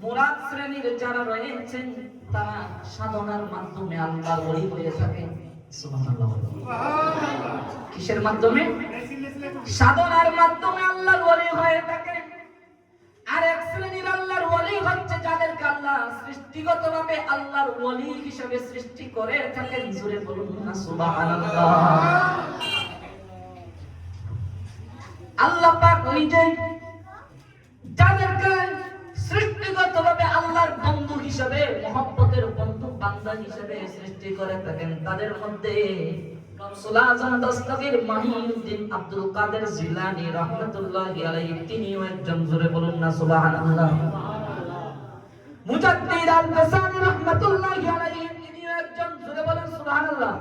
মুরাদ শ্রেণীর যারা রয়েছেন তারা সাধনার মাধ্যমে আল্লাহর ওলি হয়ে থাকেন। সুবহানাল্লাহ। কিসের মাধ্যমে? সাধনার মাধ্যমে আল্লাহর ওলি হয়ে থাকে। আর এক শ্রেণীর আল্লাহর ওলি হচ্ছে যাদেরকে আল্লাহ সৃষ্টিগতভাবে আল্লাহর ওলি হিসেবে সৃষ্টি করে থাকেন। জোরে বলুন না সুবহানাল্লাহ। আল্লাহ পাক নিজেই যাদেরকে সৃষ্টিগতভাবে আল্লাহর বন্ধু হিসেবে, মহব্বতের বন্ধু বান্দা হিসেবে সৃষ্টি করে থাকেন, তাদের মধ্যে গাউসুল আজম দস্তগীর মাহিউদ্দিন আব্দুল কাদের জিলানী রাহমাতুল্লাহি আলাইহি তিনিও একজন। জোরে বলুন না সুবহানাল্লাহ। মুজাদ্দিদ আল-গাসানি রাহমাতুল্লাহি আলাইহি তিনিও একজন। জোরে বলুন সুবহানাল্লাহ।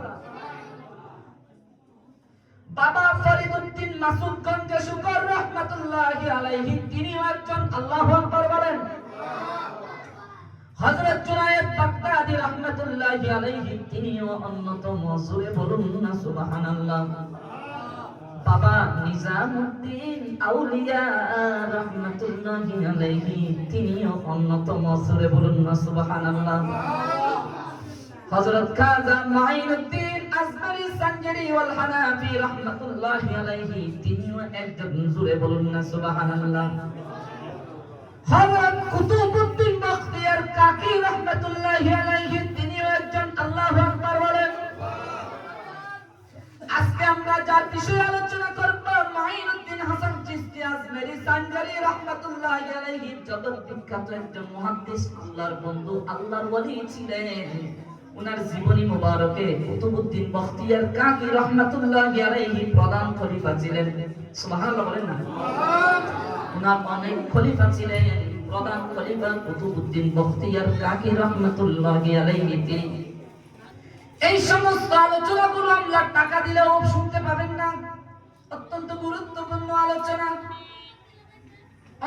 বাবা ফরিদউদ্দিন মাসুদগঞ্জ শুকর রাহমাতুল্লাহি আলাইহি তিনিও একজন। আল্লাহু আকবার বলেন। হযরত জুনায়েদ বাগদাদী রাহমাতুল্লাহি আলাইহি তিনিও অন্যতম। জোরে বলুন না সুবহানাল্লাহ। বাবা নিজামউদ্দিন আউলিয়া রাহমাতুল্লাহি আলাইহি তিনিও অন্যতম। জোরে বলুন না সুবহানাল্লাহ। হযরত খাজা মাইনুদ্দিন আজমারি সানজারি ওয়াল হানাফি রাহমাতুল্লাহি আলাইহি তিনিও একজন। জোরে বলুন না সুবহানাল্লাহ। হযরত কুতুবউদ্দিন বখতিয়ার কাকি রাহমাতুল্লাহি আলাইহি তিনিও একজন। আল্লাহু আকবার বলেন। আজকে আমরা যার বিষয়ে আলোচনা করব, মাইনুদ্দিন হাসান চিশতি আজমারি সানজারি রাহমাতুল্লাহি আলাইহি জগৎ বিখ্যাত একজন মুহাদ্দিস, আল্লাহর বন্ধু, আল্লাহর ওলি ছিলেন। উনার জীবনী মুবারকে কুতুবউদ্দিন বখতিয়ার কাকি রাহমাতুল্লাহি আলাইহি প্রধান খলিফা ছিলেন। সুবহানাল্লাহ বলেন না। উনার অনেক খলিফা ছিলেন, প্রধান খলিফা কুতুবউদ্দিন বখতিয়ার কাকি রাহমাতুল্লাহি আলাইহি তিনি। এই সমস্ত আলোচনাগুলো আমরা টাকা দিলেও শুনতে পাবেন না। অত্যন্ত গুরুত্বপূর্ণ আলোচনা,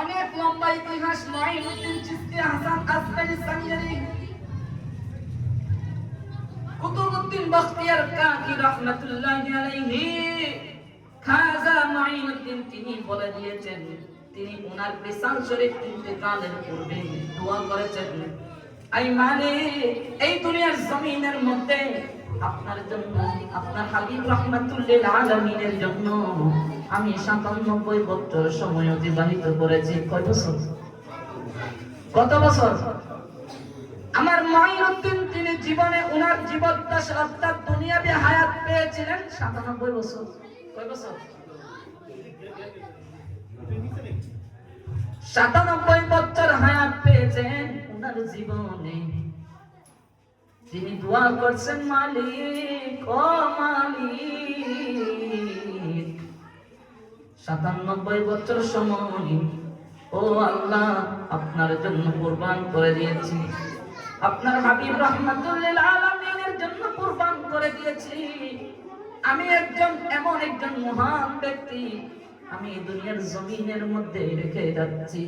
অনেক লম্বা ইতিহাস। মাইনুদ্দিন চিশতি হাসান আজমারি সানজারি কুতুবউদ্দিন বখতিয়ার কাকি রাহমাতুল্লাহি আলাইহি খাজা মাইনুদ্দিন তিনি বলে দিয়েছেন, তিনি ওনার বিশাল শরীফ ইন্তেকালের পূর্বে দোয়া করেছেন, আই মালিক এই দুনিয়ার জমিনের মধ্যে আপনার জন্য, আপনার হাবিব রাহমাতুল্লিল আলামিনের জন্য আমি ৯৭ বছর সময় অতিবাহিত করেছি। কয় বছর? কত বছর? আমার মাইনুদ্দিন তিনি জীবনে ওনার জীবদ্দশা অর্থাৎ দুনিয়াবি হায়াত পেয়েছিলেন ৯৭ বছর। কয় বছর? ৯৭ বছর হায়াত পেয়েছেন ওনার জীবনে। তিনি দোয়া করছেন, মালিক ও মালিক ৯৭ বছর সময় ও আল্লাহ আপনার জন্য কুরবান করে দিয়েছি, আপনার হাবিব রাহমাতুল্লিল আলামিনের জন্য কুরবান করে দিয়েছি। আমি একজন এমন একজন মহান ব্যক্তি আমি দুনিয়ার জমিনের মধ্যে রেখে যাচ্ছি।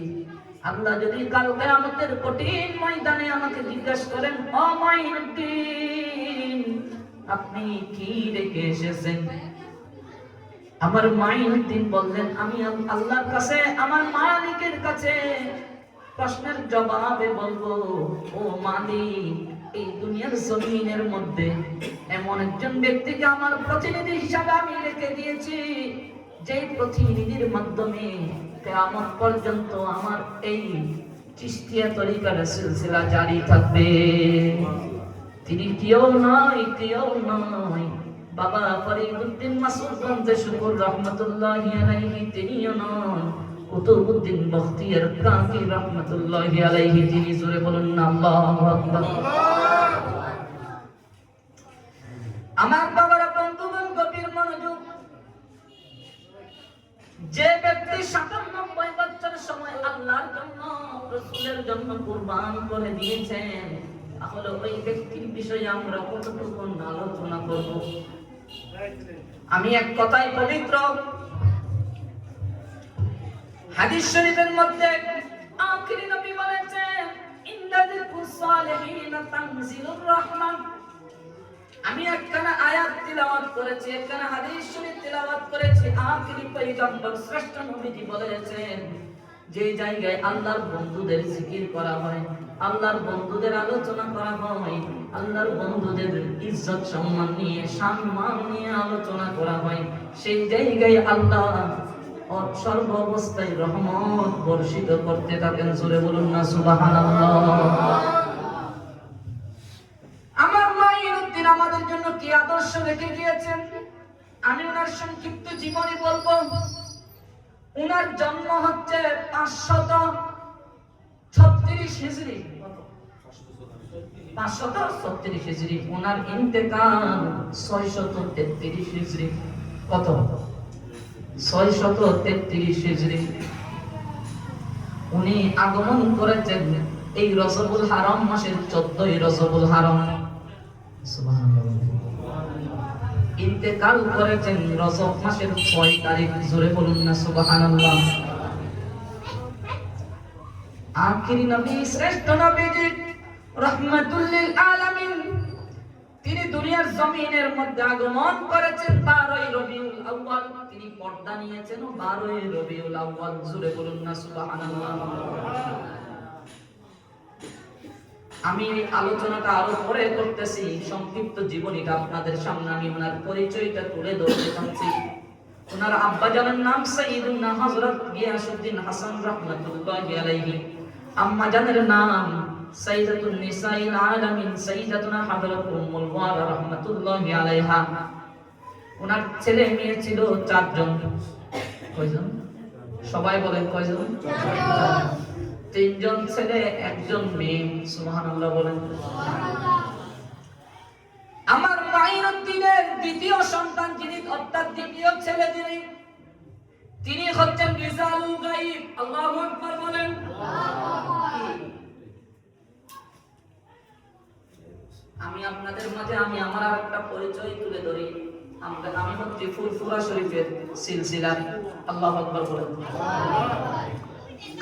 আল্লাহ যদি কাল কিয়ামতের কঠিন ময়দানে আমাকে জিজ্ঞাসা করেন, ও মাইনুদ্দিন আপনি কি রেখে এসেছেন? আমার মাইনুদ্দিন বললেন, আমি আল্লাহর কাছে, আমার মালিকের কাছে প্রশ্নের জবাবে বলবো, ও মালিক এই দুনিয়ার জমিনের মধ্যে এমন একজন ব্যক্তিকে আমার প্রতিনিধি হিসাবে আমি রেখে দিয়েছি, যেই প্রতিনিধির মাধ্যমে কিয়ামত পর্যন্ত আমার এই চিশতিয়া তরিকার সিলসিলা জারি থাকবে। তিনি কেউ নয়, কেউ নয়, বাবা ফরিদউদ্দিন মাসুদগঞ্জ শুকর রাহমাতুল্লাহি আলাইহি তিনিও নন, কুতুবউদ্দিন বখতিয়ার কাকি রাহমাতুল্লাহি আলাইহি তিনি। জোরে বলুন না আল্লাহু আকবার। আমার বাবারা, বন্ধুগণ, গভীর মনোযোগ। যে ব্যক্তি ৯৭ বছর সময় আল্লাহর জন্য, রাসূলের জন্য কুরবান করে দিয়েছেন, তাহলে ওই ব্যক্তির বিষয়ে আমরা কতটুকু আলোচনা করব? আমি এক কথাই পবিত্র হাদিস শরীফের মধ্যে আখিরি নবী বলেছেন, ইন্দাযিকুস সালিহিন তানজিলুর রাহমান। আমি একখানা আয়াত তিলাওয়াত করেছি, একখানা হাদিস শরীফ তিলাওয়াত করেছি। আখিরি পয়গম্বর শ্রেষ্ঠ নবীজি বলেছেন, যে জায়গায় আল্লাহর বন্ধুদের জিকির করা হয়, আল্লাহর বন্ধুদের আলোচনা করা হয়, আল্লাহর বন্ধুদের ইজ্জত সম্মান নিয়ে সম্মান নিয়ে আলোচনা করা হয়, সেই জায়গায় আল্লাহ সর্ব অবস্থায় রহমত বর্ষিত করতে থাকেন। জোরে বলুন না সুবহানাল্লাহ। আমার মাইনুদ্দিন আমাদের জন্য কি আদর্শ রেখে গিয়েছেন, আমি ওনার সংক্ষিপ্ত জীবনী বলবো। ওনার জন্ম হচ্ছে 536 হিজরি, 536 হিজরি। ওনার ইন্তেকাল 633 হিজরি। কত? 633 হিজরি। উনি আগমন করেছেন এই রজবুল হারাম মাসের 14ই রজবুল হারাম। সুবহানাল্লাহ। ইন্তেকাল করেছেন রজব মাসের 6 তারিখ। জোরে বলুন না সুবহানাল্লাহ। আখিরি নবী, শ্রেষ্ঠ নবীজি রাহমাতুল লিল আলামিন, তিনি দুনিয়ার জমিনের মধ্যে আগমন করেছেন 12ই রবিউল আউয়াল। তিনি পর্দা নিয়েছেন 12ই রবিউল আউয়াল। জোরে বলুন না সুবহানাল্লাহ। আমি আলোচনাটা আরো পরে করতেছি, সংক্ষিপ্ত জীবনীটা আপনাদের সামনে আমি ওনার পরিচয়টা তুলে ধরতে চাচ্ছি। ওনার আব্বা জানের নাম সাইয়্যিদুনা হযরত গিয়াসউদ্দিন হাসান রাহমাতুল্লাহি আলাইহি, আম্মা জানের নাম সাইয়্যিদাতুন নিসাইল আলামিন সাইয়্যিদাতুনা হযরত উম্মুল ওয়ারা রাহমাতুল্লাহি আলাইহা। ওনার ছেলে মেয়ে ছিল 4 জন। কয়জন? সবাই বলেন কয়জন? 3 জন ছেলে 1 জন মেয়ে। সুবহানাল্লাহ বলেন। আমার মাইনুদ্দিনের দ্বিতীয় সন্তান যিনি, অর্থাৎ দ্বিতীয় ছেলে যিনি, তিনি হচ্ছেন রিজালুল গায়ব। আল্লাহু আকবার বলেন। আমি আপনাদের মাঝে আমার আরেকটা পরিচয় তুলে ধরি। আমি হচ্ছি ফুরফুরা শরীফের সিলসিলা। আল্লাহু আকবার বলেন।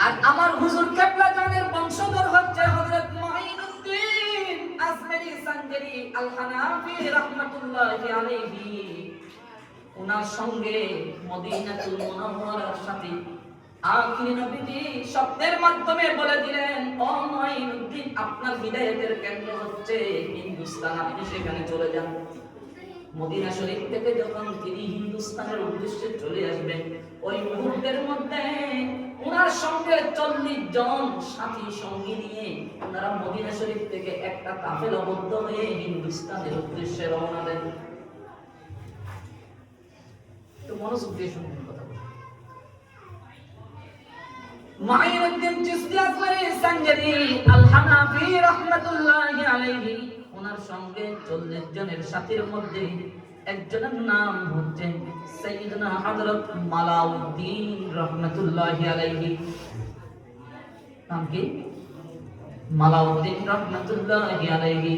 আর আমার হুজুর কিবলা জানের বংশধর হচ্ছে হযরত মুঈনুদ্দিন আজমেরি সানজারি আল হানাফি রাহমাতুল্লাহি আলাইহি। ওনার সঙ্গে মদিনাতুল মুনাওয়ারার সাথে আখিরি নবীজি স্বপ্নের মাধ্যমে বলে দিলেন, ও মুঈনুদ্দিন, আপনার হিদায়াতের কেন্দ্র হচ্ছে হিন্দুস্তান, আপনি সেখানে চলে যান। মদিনা শরীফ থেকে যখন তিনি হিন্দুস্তানের উদ্দেশ্যে চলে আসবেন, ওই মুহূর্তের মধ্যে ওনার সঙ্গে 40 জন সাথী সঙ্গী নিয়ে ওনারা মদিনা শরীফ থেকে একটা কাফেলাবদ্ধ হয়ে হিন্দুস্তানের উদ্দেশ্যে রওনা দেন। তো মনোযোগ দিয়ে শুনুন কথা। মুঈনুদ্দিন চিশতি আসমারি সানজারি আল হানাফি রাহমাতুল্লাহি আলাইহি, ওনার সঙ্গে 40 জনের সাথীর মধ্যে একজনের নাম হচ্ছে সাইয়্যিদনা হযরত মালাউদ্দিন রাহমাতুল্লাহি আলাইহি। নাম কি? মালাউদ্দিন রাহমাতুল্লাহি আলাইহি।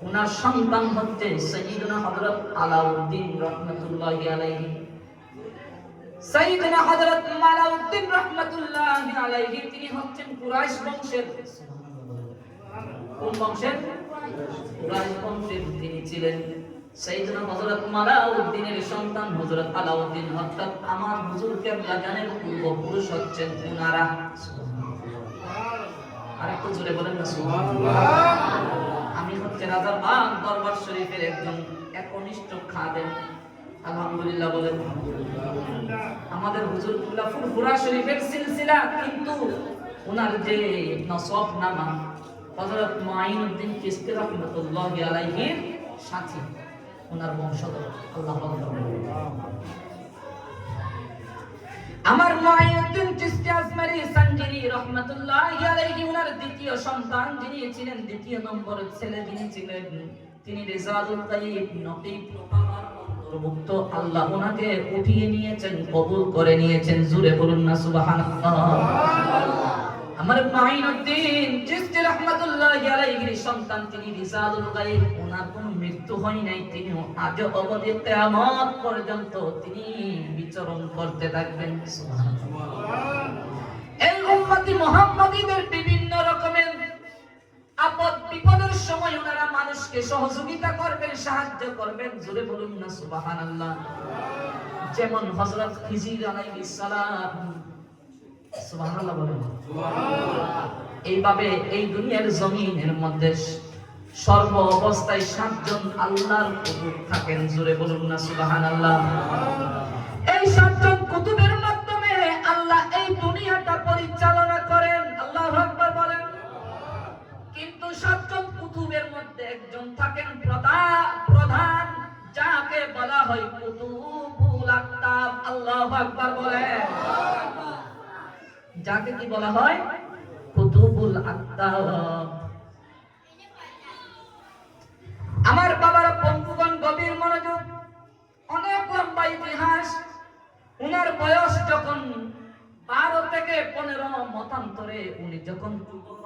ওনার সন্তান হচ্ছে সাইয়্যিদনা হযরত আলাউদ্দিন রাহমাতুল্লাহি আলাইহি। সাইয়্যিদনা হযরত মালাউদ্দিন রাহমাতুল্লাহি আলাইহি তিনি হচ্ছেন কুরাইশ বংশের। কোন বংশের? কুরাইশ বংশের তিনি ছিলেন। সাইয়্যিদনা হযরত মালাউদ্দিনের সন্তান হযরত আলাউদ্দিন, অর্থাৎ আমার হুজুর কিবলা জানের পূর্বপুরুষ হচ্ছেন ওনারা। আরেকটু জোরে বলেন না সুবহানাল্লাহ। আমি হচ্ছে রাজার বাগ দরবার শরীফের একজন একনিষ্ঠ খাদেম। আলহামদুলিল্লাহ বলেন। আমাদের হুজুর কিবলা ফুরফুরা শরীফের সিলসিলা, কিন্তু ওনার যে নসব নামা হযরত মুঈনুদ্দিন চিশতি রাহমাতুল্লাহি আলাইহির সাথী, ওনার বংশধর। আল্লাহু আকবার। আমার মুঈনুদ্দিন চিশতি আসমারি সানজারি রাহমাতুল্লাহি আলাইহি, ওনার দ্বিতীয় সন্তান যিনি ছিলেন, দ্বিতীয় নম্বর ছেলে যিনি ছিলেন, তিনি রিজালুল গায়ব, নকিব প্রকার অন্তর্ভুক্ত। আল্লাহ ওনাকে উঠিয়ে নিয়েছেন, কবুল করে নিয়েছেন। জোরে বলুন না সুবহানাল্লাহ। আমার মুঈনুদ্দিন চিশতি রাহমাতুল্লাহি আলাইহির সন্তান তিনি রিজালুল গায়ব, ওনার কোনো মৃত্যু হয় নাই, তিনি আজ অবধি কিয়ামত পর্যন্ত তিনি বিচরণ করতে থাকবেন। সুবহানাল্লাহ। এই উম্মতি মুহাম্মাদীদের বিভিন্ন রকমের আপদ বিপদের সময় ওনারা মানুষকে সহযোগিতা করবেন, সাহায্য করবেন। জোরে বলুন না সুবহানাল্লাহ। যেমন হযরত খিজির আলাইহিস সালাম সুবহানাল্লাহ বলেন। এইভাবে এই দুনিয়ার জমিনের মধ্যে সর্ব অবস্থায় 7 জন আল্লাহর কুতুব থাকেন, জোরে বলুন না সুবহানাল্লাহ। এই 7 জন কুতুবের মাধ্যমে আল্লাহ এই দুনিয়াটা পরিচালনা করেন, আল্লাহু আকবার বলেন। কিন্তু 7 জন কুতুবের মধ্যে একজন থাকেন প্রধান, যাকে বলা হয় কুতুবুল আকতাব, আল্লাহু আকবার বলেন। যাকে কি বলা হয়? কুতুবুল আকতাব। আমার বাবার বন্ধুগণ গভীর মনোযোগ, অনেক লম্বা ইতিহাস। উনার বয়স যখন 12 থেকে 15 মতান্তরে, উনি যখন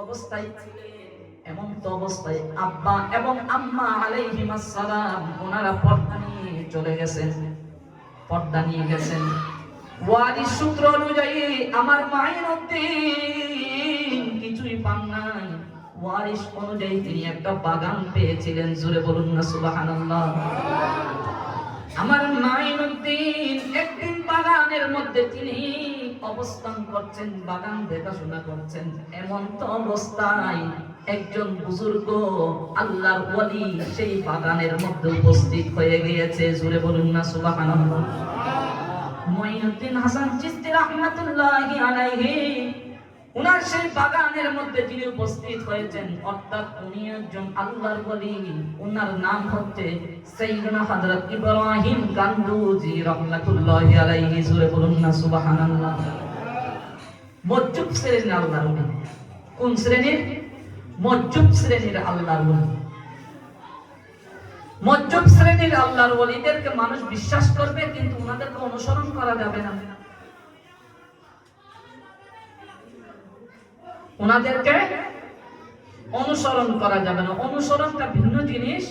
অবস্থায় ছিলেন, এমন তো অবস্থায় আব্বা এবং আম্মা আলাইহিমাস সালাম ওনারা পর্দা নিয়ে চলে গেছেন, পর্দা নিয়ে গেছেন। ওয়ারিস সূত্র অনুযায়ী আমার মাইনুদ্দিন কিছুই পান নাই। ওয়ারিস অনুযায়ী তিনি একটা বাগান পেয়েছিলেন, জোরে বলুন না সুবহানাল্লাহ। আমার মাইনুদ্দিন একদিন বাগানের মধ্যে তিনি অবস্থান করছেন, বাগান দেখাশোনা করছেন। এমন তো অবস্থায় একজন বুজুর্গ আল্লাহর ওয়ালি সেই বাগানের মধ্যে উপস্থিত হয়ে গিয়েছে, জোরে বলুন না সুবহানাল্লাহ। মুঈনুদ্দিন হাসান চিশতি রাহমাতুল্লাহি আলাইহি, উনার সেই বাগানের মধ্যে যিনি উপস্থিত হয়েছেন, অর্থাৎ উনি একজন আল্লাহর ওয়ালি। উনার নাম হচ্ছে সাইয়্যিদুনা হযরত ইব্রাহিম গান্দুজি রাহমাতুল্লাহি আলাইহি, জোরে বলুন না সুবহানাল্লাহ। মজজুব শ্রেণীর আল্লাহর ওয়ালি। কোন শ্রেণীর? মজজুব শ্রেণীর আল্লাহর ওয়ালি। মজজুব শ্রেণীর আল্লাহর ওয়ালিদেরকে মানুষ বিশ্বাস করবে, কিন্তু ওনাদেরকে অনুসরণ করা যাবে না। ওনাদেরকে অনুসরণ করা যাবে না। অনুসরণটা ভিন্ন জিনিস।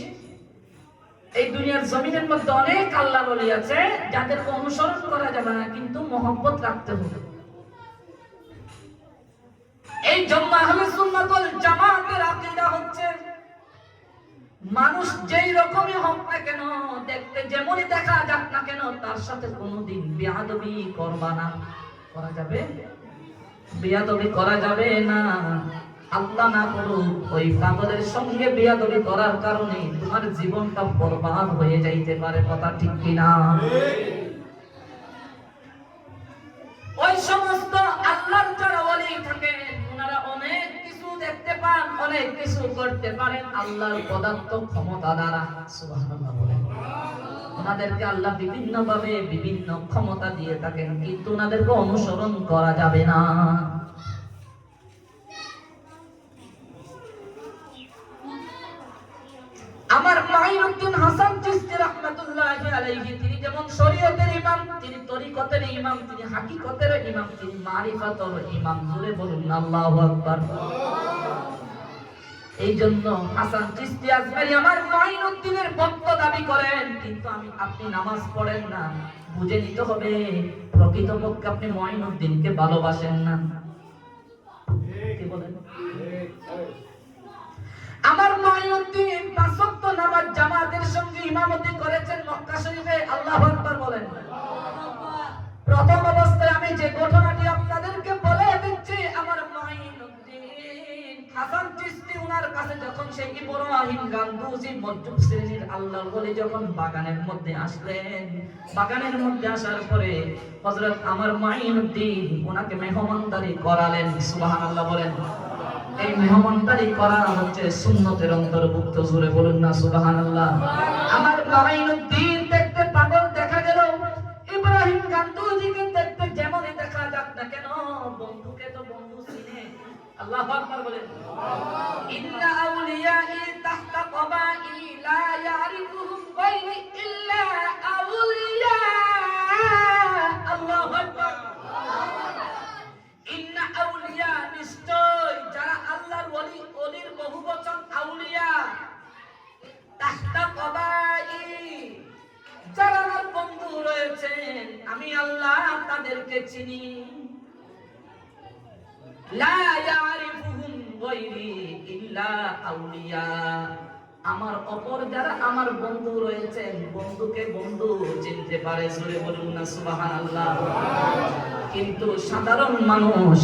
এই দুনিয়ার জমিনের মধ্যে অনেক আল্লাহর ওলি আছে যাদেরকে অনুসরণ করা যাবে না, কিন্তু মহব্বত রাখতে হবে। এই জন্য আহলে সুন্নাত ওয়াল জামাতের আকীদা হচ্ছে, মানুষ যেই রকমই হোক না কেন, দেখতে যেমনই দেখা যাক না কেন, তার সাথে কোনোদিন বেয়াদবি করবা না। করা যাবে? বেয়াদবি করা যাবে না। আল্লাহ না করুক ওই পাগলের সঙ্গে বেয়াদবি করার কারণে তোমার জীবনটা বরবাদ হয়ে যাইতে পারে, কথা ঠিক কিনা? ওই সমস্ত আল্লাহর যারা ওলি থাকেন, ওনারা অনেক কিছু দেখতে পান, অনেক কিছু করতে পারেন আল্লাহর পদার্থ ক্ষমতা দ্বারা, সুবহানাল্লাহ বলেন। ওনাদেরকে আল্লাহ বিভিন্ন ভাবে বিভিন্ন ক্ষমতা দিয়ে থাকেন, কিন্তু ওনাদেরকে অনুসরণ করা যাবে না। আমার মাইনুদ্দিন হাসান চিশতি রাহমাতুল্লাহি আলাইহি, তিনি যেমন শরীয়তের ইমাম, তিনি তরিকতের ইমাম, তিনি হাকিকতের ইমাম, তিনি মারিফাতের ইমাম, জোরে বলুন আল্লাহু আকবার। এই জন্য হাসান চিশতি আজমারি আমার মাইনুদ্দিনের ভক্ত দাবি করেন, কিন্তু আপনি নামাজ পড়েন না। বুঝে নিতে হবে প্রকৃতপক্ষে আপনি মাইনুদ্দিনকে ভালোবাসেন না। কি বলেন? আমার মাইনুদ্দিন 5 ওয়াক্ত নামাজ জামাতের সঙ্গে ইমামতি করেছেন মক্কা শরীফে, আল্লাহু আকবার বলেন। প্রথম অবস্থায় আমি যে ঘটনাটি আপনাদেরকে বলে দিচ্ছি, আমার মাইনুদ্দিন হাসান চিশতি উনার কাছে যখন সেই ইব্রাহিম গান্দুজি মজজুব শ্রেণীর আল্লাহর ওলি যখন বাগানের মধ্যে আসলেন, বাগানের মধ্যে আসার পরে হযরত আমার মাইনুদ্দিন ওনাকে মেহমানদারি করালেন, সুবহানাল্লাহ বলেন। এই মেহমানদারি করা হচ্ছে সুন্নতের অন্তর্ভুক্ত, জোরে বলুন না সুবহানাল্লাহ। আমার মাইনুদ্দিন দেখতে পাগল দেখা গেল, ইব্রাহিম গান্দুজিকে দেখতে যেমনই দেখা যাক না কেন, বন্ধুকে তো বন্ধু চিনে, আল্লাহু আকবার বলেন। ইন্না আউলিয়াই তাহতা কবাই লা ইয়ারিফুহুম গায়রি ইল্লা আউলিয়া, আল্লাহু আকবার। ইন্না আউলিয়া, নিশ্চয় যারা আল্লাহর ওলি, ওলির বহুবচন আউলিয়া, তাহতা কবাই, যারা আমার বন্ধু রয়েছেন, আমি আল্লাহ তাদেরকে চিনি। লা ইয়ারিফুহুম গায়রি ইল্লা আউলিয়া, আমার অপর যারা আমার বন্ধু রয়েছেন, বন্ধুকে বন্ধু চিনতে পারে, জোরে বলুন না সুবহানাল্লাহ। কিন্তু সাধারণ মানুষ